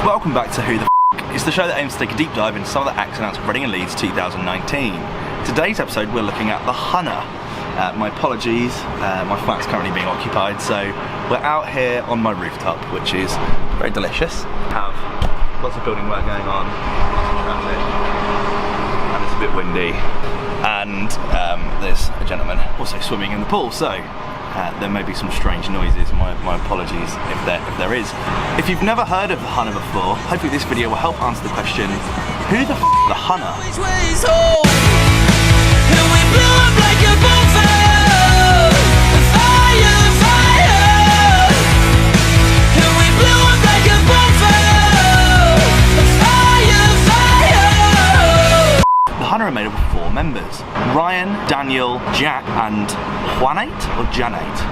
Welcome back to Who the F***. It's the show that aims to take a deep dive into some of the acts announced at Reading Leeds 2019. Today's episode we're looking at the Hunna. My apologies, my flat's currently being occupied, so we're out here on my rooftop, which is very delicious. Have lots of building work going on, traffic, and it's a bit windy. And there's a gentleman also swimming in the pool, so there may be some strange noises. My apologies if there is. If you've never heard of the Hunna before, hopefully this video will help answer the question, who the f*** are the Hunna? The Hunna are made up of 4 members: Ryan, Daniel, Jack and Juanate or Janate?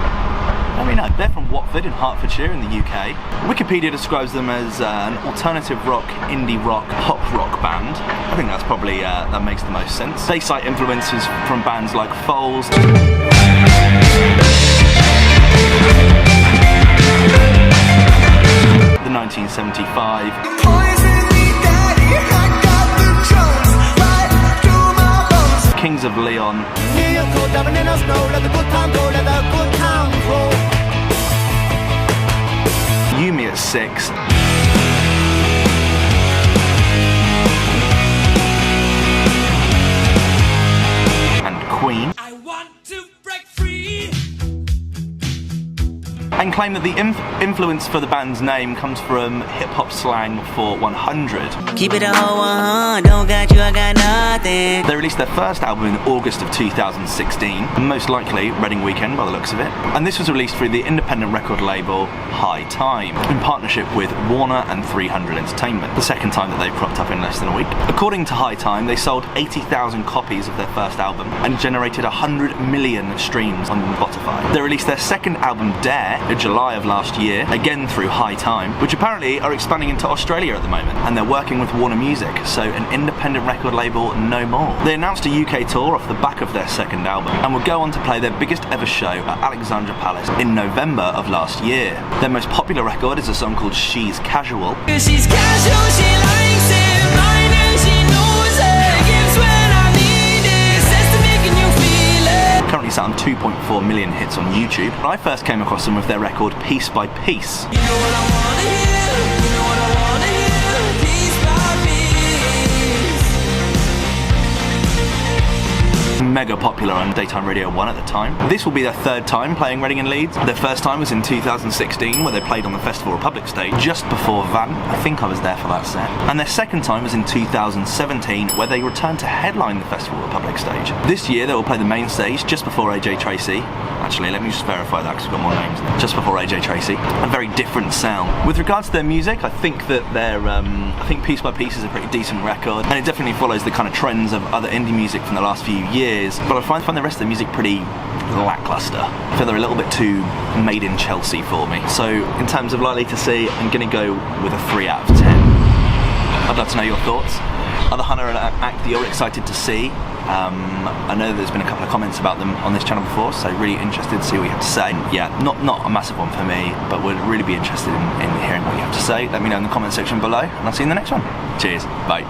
Let me know. They're from Watford in Hertfordshire in the UK. Wikipedia describes them as an alternative rock, indie rock, pop rock band. I think that's probably, that makes the most sense. They cite influences from bands like Foals, the 1975, Kings of Leon, Yumi at 6, and Queen. I want to break free. And claim that the influence for the band's name comes from hip-hop slang for 100. Keep it a whole 100, don't got you, I got nothing. They released their first album in August of 2016, most likely Reading Weekend by the looks of it. And this was released through the independent record label High Time, in partnership with Warner and 300 Entertainment, the second time that they've cropped up in less than a week. According to High Time, they sold 80,000 copies of their first album and generated 100 million streams on Spotify. They released their second album, Dare, in July of last year, again through High Time, which apparently are expanding into Australia at the moment, and they're working with Warner Music, so an independent record label no more. They announced a UK tour off the back of their second album, and will go on to play their biggest ever show at Alexandra Palace in November of last year. Their most popular record is a song called She's Casual. She's casual, she likes it, mine and she knows it, gives when I need it, says to making you feel it. Currently sat on 2.4 million hits on YouTube. I first came across them with their record Piece by Piece. You know what I wanna hear, you know what I wanna hear, piece by piece. Mega popular on Daytime Radio 1 at the time. This will be their third time playing Reading in Leeds. Their first time was in 2016, where they played on the Festival Republic stage just before Van. I think I was there for that set. And their second time was in 2017, where they returned to headline the Festival Republic stage. This year they will play the main stage just before AJ Tracey. Actually, let me just verify that because we've got more names now. Just before AJ Tracey. A very different sound. With regards to their music, I think that I think Piece by Piece is a pretty decent record, and it definitely follows the kind of trends of other indie music from the last few years, but I find the rest of the music pretty lackluster. I feel they're a little bit too made in Chelsea for me. So in terms of likely to see, I'm going to go with a 3 out of 10. I'd love to know your thoughts. Are the Hunna an act that you're excited to see? I know there's been a couple of comments about them on this channel before, so really interested to see what you have to say. Yeah, not a massive one for me, but would really be interested in hearing what you have to say. Let me know in the comment section below, and I'll see you in the next one. Cheers, bye.